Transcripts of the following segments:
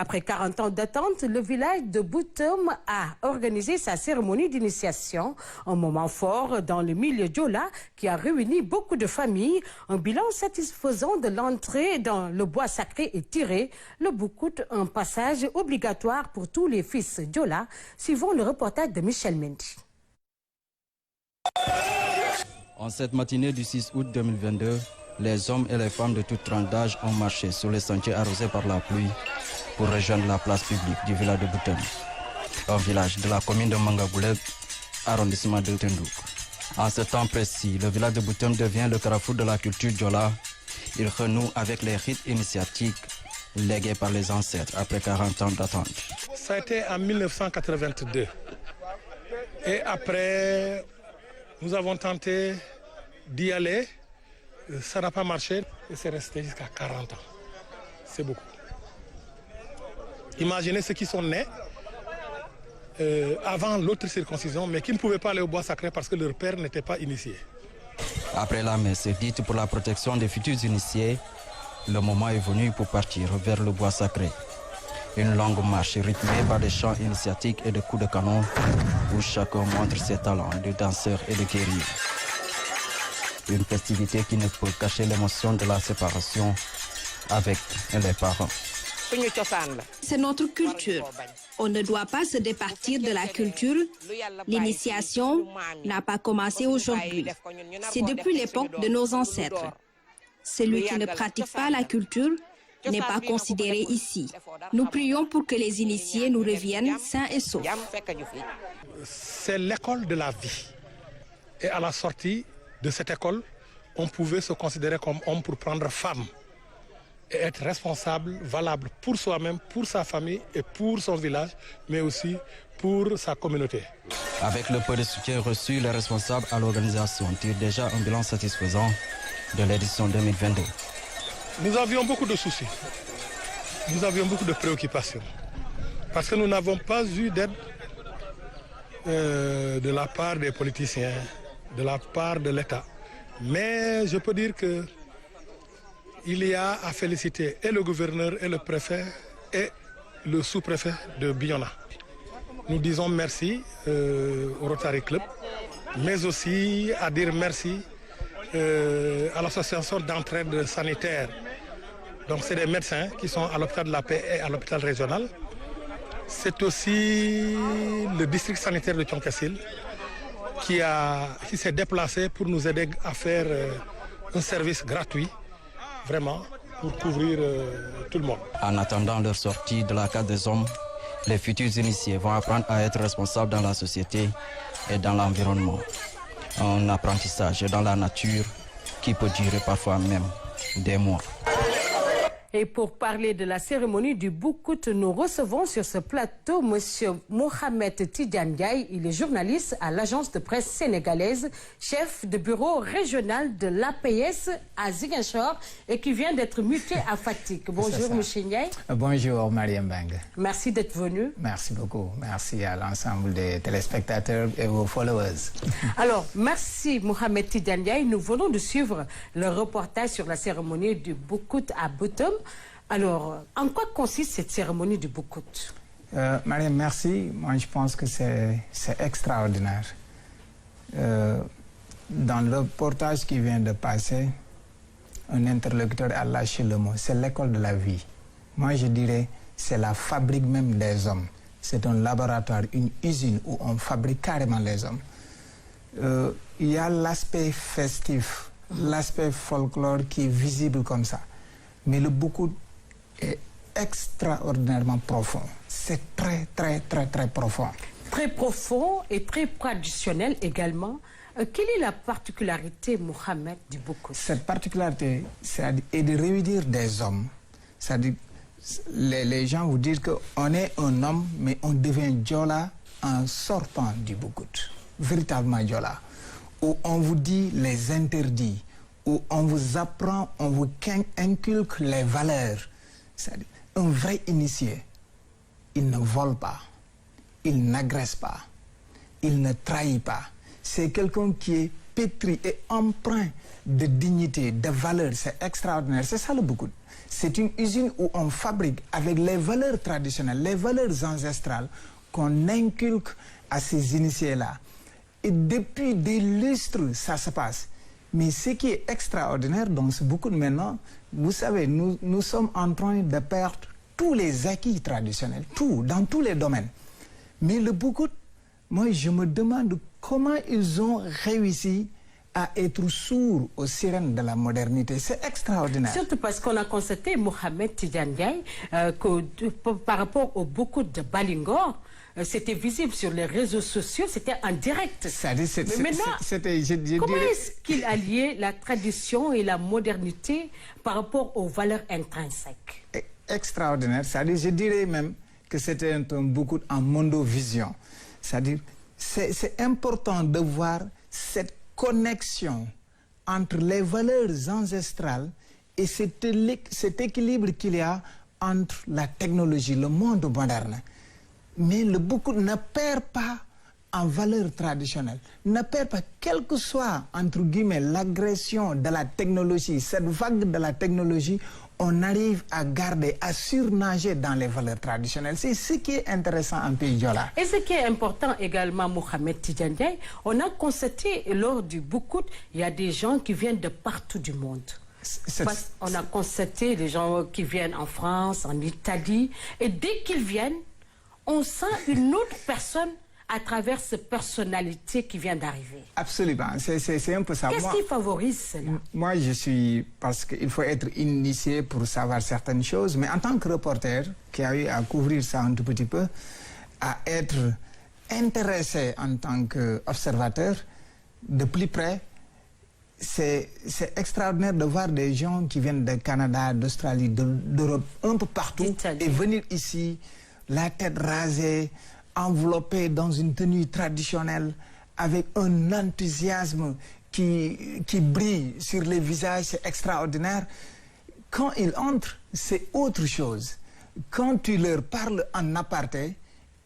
Après 40 ans d'attente, le village de Boutom a organisé sa cérémonie d'initiation. Un moment fort dans le milieu Diola qui a réuni beaucoup de familles. Un bilan satisfaisant de l'entrée dans le bois sacré est tiré. Le Boukout, un passage obligatoire pour tous les fils Diola. Suivons le reportage de Michel Mendy. En cette matinée du 6 août 2022, les hommes et les femmes de toute tranche d'âge ont marché sur les sentiers arrosés par la pluie pour rejoindre la place publique du village de Boutom, un village de la commune de Mangagouleb, arrondissement de Tendouk. En ce temps précis, le village de Boutom devient le carrefour de la culture Diola. Il renoue avec les rites initiatiques légués par les ancêtres après 40 ans d'attente. Ça a été en 1982. Et après, nous avons tenté d'y aller. Ça n'a pas marché et c'est resté jusqu'à 40 ans. C'est beaucoup. Imaginez ceux qui sont nés avant l'autre circoncision, mais qui ne pouvaient pas aller au bois sacré parce que leur père n'était pas initié. Après la messe dite pour la protection des futurs initiés, le moment est venu pour partir vers le bois sacré. Une longue marche rythmée par des chants initiatiques et des coups de canon où chacun montre ses talents de danseur et de guerrier. Une festivité qui ne peut cacher l'émotion de la séparation avec les parents. C'est notre culture. On ne doit pas se départir de la culture. L'initiation n'a pas commencé aujourd'hui. C'est depuis l'époque de nos ancêtres. Celui qui ne pratique pas la culture n'est pas considéré ici. Nous prions pour que les initiés nous reviennent sains et saufs. C'est l'école de la vie. Et à la sortie de cette école, on pouvait se considérer comme homme pour prendre femme et être responsable, valable pour soi-même, pour sa famille et pour son village, mais aussi pour sa communauté. Avec le peu de soutien reçu, les responsables à l'organisation tirent déjà un bilan satisfaisant de l'édition 2022. Nous avions beaucoup de soucis, nous avions beaucoup de préoccupations, parce que nous n'avons pas eu d'aide de la part des politiciens, de la part de l'État. Mais je peux dire qu'il y a à féliciter et le gouverneur et le préfet et le sous-préfet de Bignona. Nous disons merci au Rotary Club, mais aussi à dire merci à l'association d'entraide sanitaire. Donc c'est des médecins qui sont à l'hôpital de la Paix et à l'hôpital régional. C'est aussi le district sanitaire de Thionkassil qui s'est déplacé pour nous aider à faire un service gratuit, vraiment, pour couvrir tout le monde. En attendant leur sortie de la case des hommes, les futurs initiés vont apprendre à être responsables dans la société et dans l'environnement. Un apprentissage dans la nature qui peut durer parfois même des mois. Et pour parler de la cérémonie du Boukout, nous recevons sur ce plateau M. Mohamed Tidiane Ndiaye. Il est journaliste à l'agence de presse sénégalaise, chef de bureau régional de l'APS à Ziguinchor et qui vient d'être muté à Fatick. Bonjour M. Ndiaye. Bonjour Mariam Bang. Merci d'être venu. Merci beaucoup. Merci à l'ensemble des téléspectateurs et vos followers. Alors, merci Mohamed Tidiane Ndiaye. Nous venons de suivre le reportage sur la cérémonie du Boukout à Boutom. Alors, en quoi consiste cette cérémonie du Boukout? Mariam, merci. Moi, je pense que c'est extraordinaire. Dans le reportage qui vient de passer, un interlocuteur a lâché le mot. C'est l'école de la vie. Moi, je dirais, c'est la fabrique même des hommes. C'est un laboratoire, une usine où on fabrique carrément les hommes. Il y a l'aspect festif, l'aspect folklore qui est visible comme ça. Mais le Boukout est extraordinairement profond. C'est très, très, très, très profond. Très profond et très traditionnel également. Quelle est la particularité, Mohamed, du Boukout? Cette particularité, est de réunir des hommes. C'est-à-dire, les gens vous disent qu'on est un homme, mais on devient Diola en sortant du Boukout. Véritablement Diola. Où on vous dit les interdits, où on vous apprend, on vous inculque les valeurs. C'est-à-dire, un vrai initié, il ne vole pas, il n'agresse pas, il ne trahit pas. C'est quelqu'un qui est pétri et empreint de dignité, de valeur. C'est extraordinaire. C'est ça le Boucoute. C'est une usine où on fabrique avec les valeurs traditionnelles, les valeurs ancestrales qu'on inculque à ces initiés-là. Et depuis des lustres, ça se passe. Mais ce qui est extraordinaire dans ce Boucoute maintenant, vous savez, nous sommes en train de perdre tous les acquis traditionnels, tout, dans tous les domaines. Mais le Boucoute, moi je me demande comment ils ont réussi à être sourds aux sirènes de la modernité. C'est extraordinaire. Surtout parce qu'on a constaté, Mohamed Tidjane Ndiaye, que par rapport au Boucoute de Balingor, c'était visible sur les réseaux sociaux, c'était en direct. Mais maintenant, comment est-ce qu'il alliait la tradition et la modernité par rapport aux valeurs intrinsèques? Extraordinaire. C'est-à-dire, je dirais même que c'était un Boucoute en mondovision. C'est-à-dire, c'est important de voir cette connexion entre les valeurs ancestrales et cet équilibre qu'il y a entre la technologie, le monde moderne. Mais le Boucoute ne perd pas en valeur traditionnelle, ne perd pas, quelle que soit, entre guillemets, l'agression de la technologie, cette vague de la technologie, on arrive à garder, à surnager dans les valeurs traditionnelles. C'est ce qui est intéressant en Pays Diola. Et ce qui est important également, Mohamed Tidjane Ndiaye, on a constaté lors du Boucoute, il y a des gens qui viennent de partout du monde. On a constaté des gens qui viennent en France, en Italie, et dès qu'ils viennent, on sent une autre personne à travers cette personnalité qui vient d'arriver. Absolument, c'est un peu ça. Qu'est-ce qui favorise cela? Moi, je suis... Parce qu'il faut être initié pour savoir certaines choses, mais en tant que reporter, qui a eu à couvrir ça un tout petit peu, à être intéressé en tant qu'observateur, de plus près, c'est extraordinaire de voir des gens qui viennent du Canada, d'Australie, d'Europe, un peu partout, et venir ici, la tête rasée, enveloppé dans une tenue traditionnelle, avec un enthousiasme qui brille sur les visages, c'est extraordinaire. Quand ils entrent, c'est autre chose. Quand tu leur parles en aparté,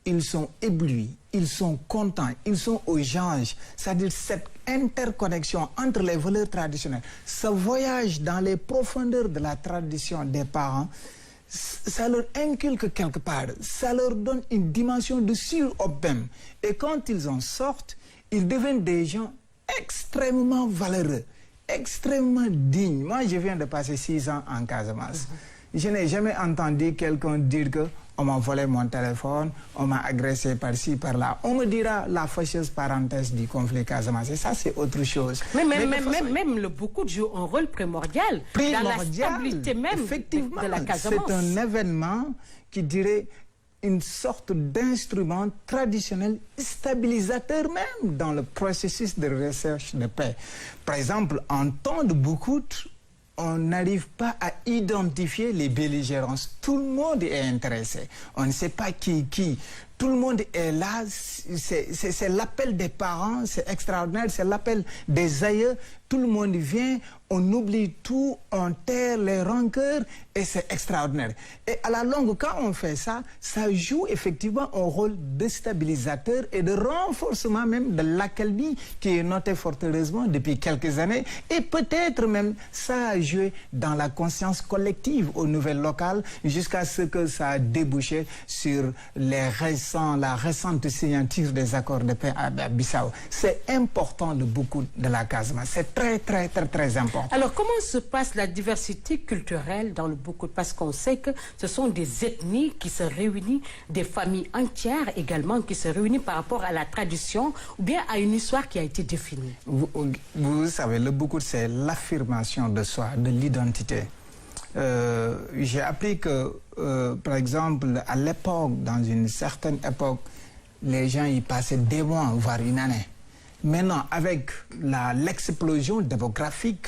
ils sont éblouis, ils sont contents, ils sont aux anges. C'est-à-dire cette interconnexion entre les valeurs traditionnelles, ce voyage dans les profondeurs de la tradition des parents, ça leur inculque quelque part, ça leur donne une dimension de sur-homme. Et quand ils en sortent, ils deviennent des gens extrêmement valeureux, extrêmement dignes. Moi, je viens de passer 6 ans en Casamance. Je n'ai jamais entendu quelqu'un dire que on m'a volé mon téléphone, on m'a agressé par-ci, par-là. On me dira la fâcheuse parenthèse du conflit Casamance. Et ça, c'est autre chose. Mais même le Boucoute joue un rôle primordial dans la stabilité même de la Casamance. C'est un événement qui dirait une sorte d'instrument traditionnel stabilisateur même dans le processus de recherche de paix. Par exemple, en temps de Boucoute, on n'arrive pas à identifier les belligérances. Tout le monde est intéressé. On ne sait pas qui. Tout le monde est là. C'est l'appel des parents, c'est extraordinaire. C'est l'appel des aïeux. Tout le monde vient, on oublie tout, on terre les rancœurs et c'est extraordinaire. Et à la longue, quand on fait ça, ça joue effectivement un rôle de stabilisateur et de renforcement même de l'accalmie qui est noté fort heureusement depuis quelques années. Et peut-être même ça a joué dans la conscience collective au niveau local jusqu'à ce que ça a débouché sur la récente signature des accords de paix à Bissau. C'est important de beaucoup de la Casamance. C'est très important. Alors, comment se passe la diversité culturelle dans le Boucoute? Parce qu'on sait que ce sont des ethnies qui se réunissent, des familles entières également qui se réunissent par rapport à la tradition ou bien à une histoire qui a été définie. Vous savez, le Boucoute, c'est l'affirmation de soi, de l'identité. J'ai appris que, par exemple, à l'époque, dans une certaine époque, les gens y passaient des mois, voire une année. Maintenant, avec l'explosion démographique,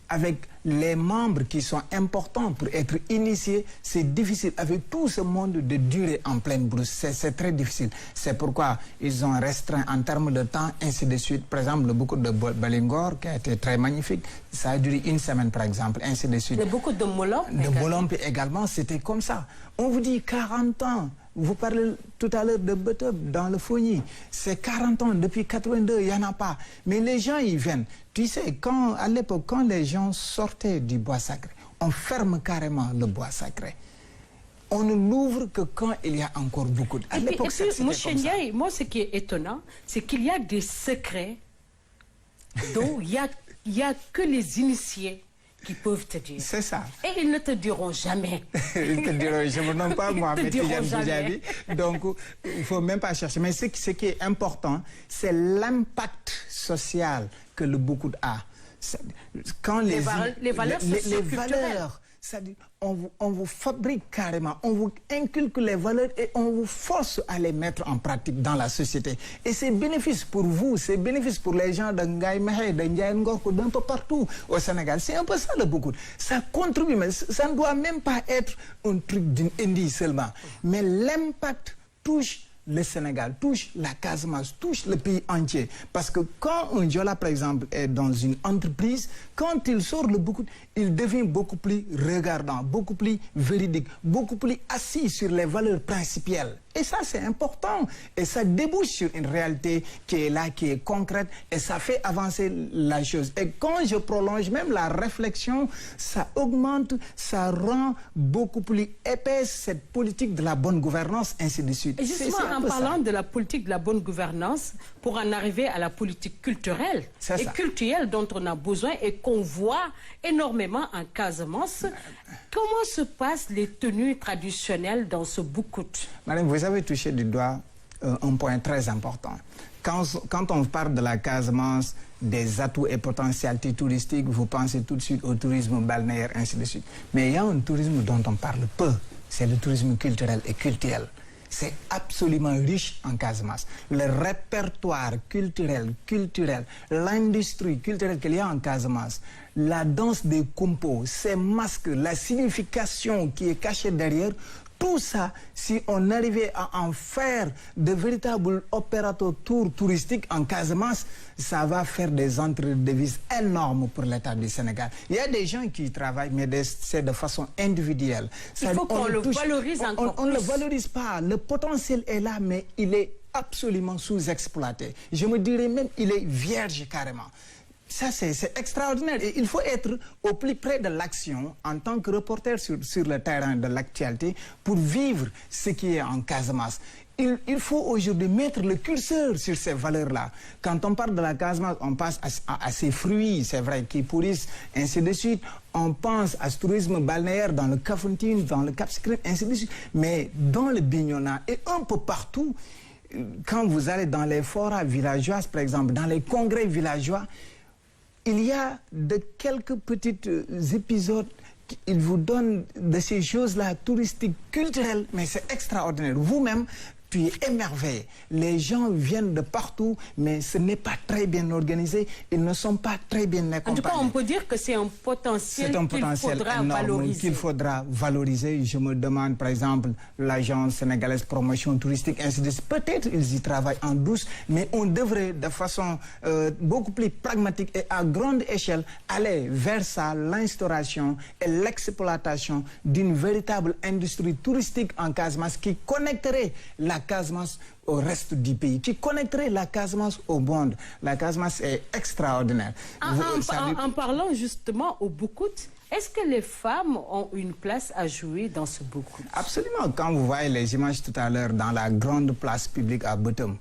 avec les membres qui sont importants pour être initiés, c'est difficile. Avec tout ce monde de durer en pleine brousse, c'est très difficile. C'est pourquoi ils ont restreint en termes de temps, ainsi de suite. Par exemple, le Boucoute de Balingor, qui a été très magnifique, ça a duré 1 semaine, par exemple, ainsi de suite. Le Boucoute de Molombe également, c'était comme ça. On vous dit 40 ans. Vous parlez tout à l'heure de Buteup dans le Fogny. C'est 40 ans, depuis 82, il n'y en a pas. Mais les gens, ils viennent. Tu sais, à l'époque, quand les gens sortaient du bois sacré, on ferme carrément le bois sacré. On ne l'ouvre que quand il y a encore beaucoup. À l'époque, c'était comme ça. Moi, ce qui est étonnant, c'est qu'il y a des secrets dont il y a que les initiés qui peuvent te dire. C'est ça. Et ils ne te diront jamais. Ils te diront, je ne me nomme pas moi, mais jamais. Donc, il ne faut même pas chercher. Mais ce qui est important, c'est l'impact social que le Boucoud a. Quand les valeurs socioculturelles. C'est-à-dire, on vous fabrique carrément, on vous inculque les valeurs et on vous force à les mettre en pratique dans la société. Et c'est bénéfice pour vous, c'est bénéfice pour les gens de Ngaï Mehé, de Ndiaye Ngorko, d'un peu partout au Sénégal. C'est un peu ça le Boucoud. Ça contribue, mais ça ne doit même pas être un truc d'une Indie seulement. Mais l'impact touche le Sénégal, touche la Casamance, touche le pays entier. Parce que quand un Diola, par exemple, est dans une entreprise, quand il sort le Boucoud, il devient beaucoup plus regardant, beaucoup plus véridique, beaucoup plus assis sur les valeurs principielles. Et ça, c'est important. Et ça débouche sur une réalité qui est là, qui est concrète, et ça fait avancer la chose. Et quand je prolonge même la réflexion, ça augmente, ça rend beaucoup plus épaisse cette politique de la bonne gouvernance, ainsi de suite. Et justement, en parlant de la politique de la bonne gouvernance, pour en arriver à la politique culturelle et culturelle dont on a besoin et qu'on voit énormément en Casamance, comment se passent les tenues traditionnelles dans ce Boucoud? Madame, vous avez touché du doigt un point très important. Quand on parle de la Casamance, des atouts et potentialités touristiques, vous pensez tout de suite au tourisme balnéaire, ainsi de suite. Mais il y a un tourisme dont on parle peu, c'est le tourisme culturel et cultuel. C'est absolument riche en Casamance. Le répertoire culturel, l'industrie culturelle qu'il y a en Casamance, la danse des compos, ces masques, la signification qui est cachée derrière, tout ça, si on arrivait à en faire de véritables opérateurs touristiques en Casamance, ça va faire des entrées de devises énormes pour l'État du Sénégal. Il y a des gens qui y travaillent, mais c'est de façon individuelle. Il faut qu'on le valorise encore plus. On ne le valorise pas. Le potentiel est là, mais il est absolument sous-exploité. Je me dirais même qu'il est vierge carrément. Ça, c'est extraordinaire. Et il faut être au plus près de l'action en tant que reporter sur le terrain de l'actualité pour vivre ce qui est en Casamance. Il faut aujourd'hui mettre le curseur sur ces valeurs-là. Quand on parle de la Casamance, on passe à ces fruits, c'est vrai, qui pourrissent, ainsi de suite. On pense à ce tourisme balnéaire dans le Kafountine, dans le Cap Skirring, ainsi de suite. Mais dans le Bignona et un peu partout, quand vous allez dans les forats villageoises, par exemple, dans les congrès villageois, il y a de quelques petits épisodes qu'ils vous donnent de ces choses-là touristiques, culturelles, mais c'est extraordinaire. Vous-même, tu es émerveillé. Les gens viennent de partout, mais ce n'est pas très bien organisé. Ils ne sont pas très bien accompagnés. En tout cas, on peut dire que c'est un potentiel qu'il faudra valoriser. Je me demande, par exemple, l'agence sénégalaise promotion touristique, ainsi de suite. Peut-être ils y travaillent en douce, mais on devrait, de façon beaucoup plus pragmatique et à grande échelle, aller vers ça, l'instauration et l'exploitation d'une véritable industrie touristique en Casamance qui connecterait la Casamance au reste du pays, qui connecterait la Casamance au monde. La Casamance est extraordinaire. En parlant justement au Boucoud, est-ce que les femmes ont une place à jouer dans ce Boucoud? Absolument. Quand vous voyez les images tout à l'heure dans la grande place publique à Boutoum,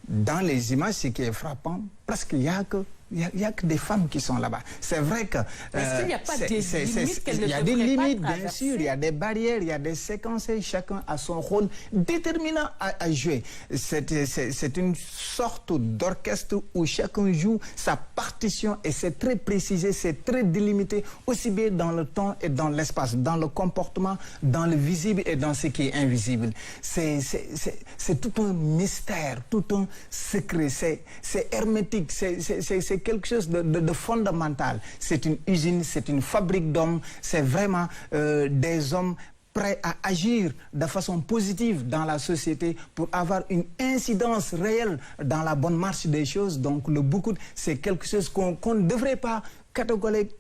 dans les images, ce qui est frappant, parce qu'il n'y a que des femmes qui sont là-bas. C'est vrai que... Est-ce qu'il n'y a pas des limites qu'elles ne Il y a des limites, bien sûr, il y a des barrières, il y a des séquences, chacun a son rôle déterminant à jouer. C'est une sorte d'orchestre où chacun joue sa partition et c'est très précisé, c'est très délimité, aussi bien dans le temps et dans l'espace, dans le comportement, dans le visible et dans ce qui est invisible. C'est tout un mystère, tout un secret, c'est hermétique, c'est quelque chose de fondamental. C'est une usine, c'est une fabrique d'hommes, c'est vraiment des hommes prêts à agir de façon positive dans la société pour avoir une incidence réelle dans la bonne marche des choses. Donc le Boucoud, c'est quelque chose qu'on ne devrait pas catégorique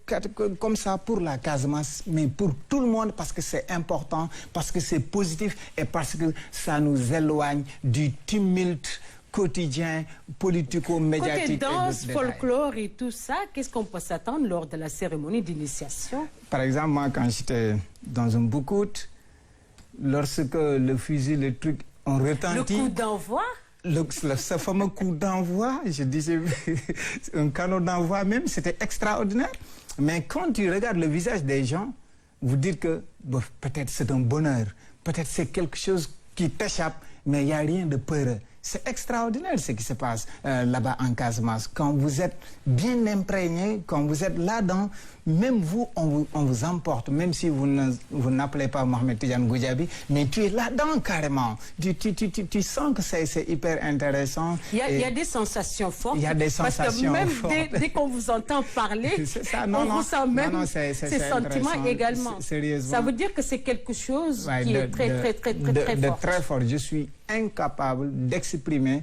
comme ça pour la Casamance, mais pour tout le monde, parce que c'est important, parce que c'est positif et parce que ça nous éloigne du tumulte quotidien, politico-médiatique. Côté danse, folklore et tout ça, qu'est-ce qu'on peut s'attendre lors de la cérémonie d'initiation? Par exemple, moi, quand j'étais dans un boucoute, lorsque le fusil, le truc, on retentit... Le coup d'envoi? Ce fameux coup d'envoi, je disais, un canon d'envoi même, c'était extraordinaire. Mais quand tu regardes le visage des gens, vous dites que bon, peut-être c'est un bonheur, peut-être c'est quelque chose qui t'échappe, mais il n'y a rien de peureux. C'est extraordinaire ce qui se passe là-bas en Casamance. Quand vous êtes bien imprégné, quand vous êtes là-dedans, même vous, on vous emporte, même si vous n'appelez pas Mohamed Tidjane Goudiaby, mais tu es là-dedans carrément. Tu sens que c'est hyper intéressant. Il y a des sensations fortes. Il y a des sensations parce que même fortes. Dès qu'on vous entend parler, ça, on ressent même ces sentiments également. Sérieusement. Ça veut dire que c'est quelque chose qui est très fort. Très fort. Je suis incapable d'exprimer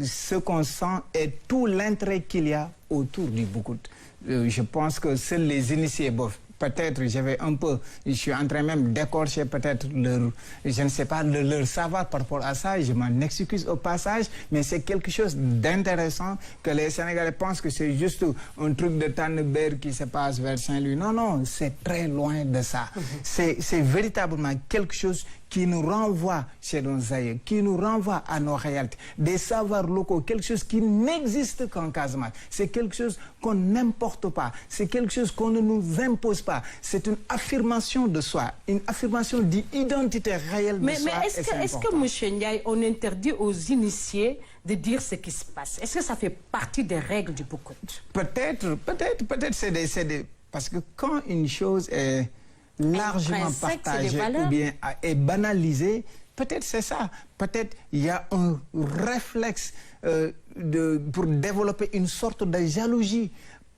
ce qu'on sent et tout l'intérêt qu'il y a autour du Boucoute. Je pense que seuls les initiés, peut-être je suis en train même d'écorcher peut-être je ne sais pas, leur savoir par rapport à ça, je m'en excuse au passage, mais c'est quelque chose d'intéressant que les Sénégalais pensent que c'est juste un truc de Tannebert qui se passe vers Saint-Louis. Non, non, c'est très loin de ça. C'est véritablement quelque chose qui nous renvoie chez nos aïeux, qui nous renvoie à nos réalités, des savoirs locaux, quelque chose qui n'existe qu'en Casamance. C'est quelque chose qu'on n'importe pas, c'est quelque chose qu'on ne nous impose pas. C'est une affirmation de soi, une affirmation d'identité réelle de soi. Mais est-ce que M. Ndiaye, on interdit aux initiés de dire ce qui se passe? Est-ce que ça fait partie des règles du Boucoute? Peut-être, c'est parce que quand une chose est largement partagée ou bien est banalisée, peut-être c'est ça. Peut-être il y a un réflexe pour développer une sorte de jalousie,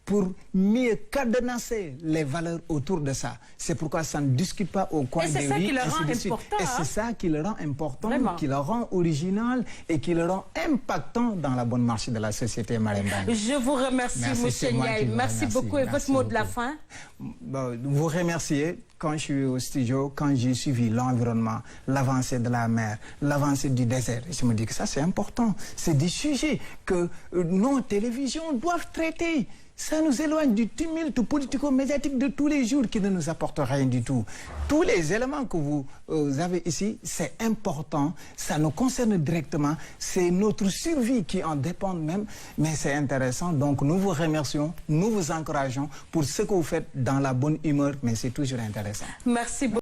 pour mieux cadenasser les valeurs autour de ça. C'est pourquoi ça ne discute pas au coin des rues. Et c'est ça qui le rend important, Vraiment. qui le rend original et qui le rend impactant dans la bonne marche de la société marimbaine. Je vous remercie, M. Ndiaye. Merci beaucoup. Et votre mot de la fin? Vous remercier. Quand je suis au studio, quand j'ai suivi l'environnement, l'avancée de la mer, l'avancée du désert, je me dis que ça c'est important. C'est des sujets que nos télévisions doivent traiter. Ça nous éloigne du tumulte politico-médiatique de tous les jours qui ne nous apporte rien du tout. Tous les éléments que vous avez ici, c'est important, ça nous concerne directement, c'est notre survie qui en dépend même, mais c'est intéressant. Donc nous vous remercions, nous vous encourageons pour ce que vous faites dans la bonne humeur, mais c'est toujours intéressant. Merci beaucoup.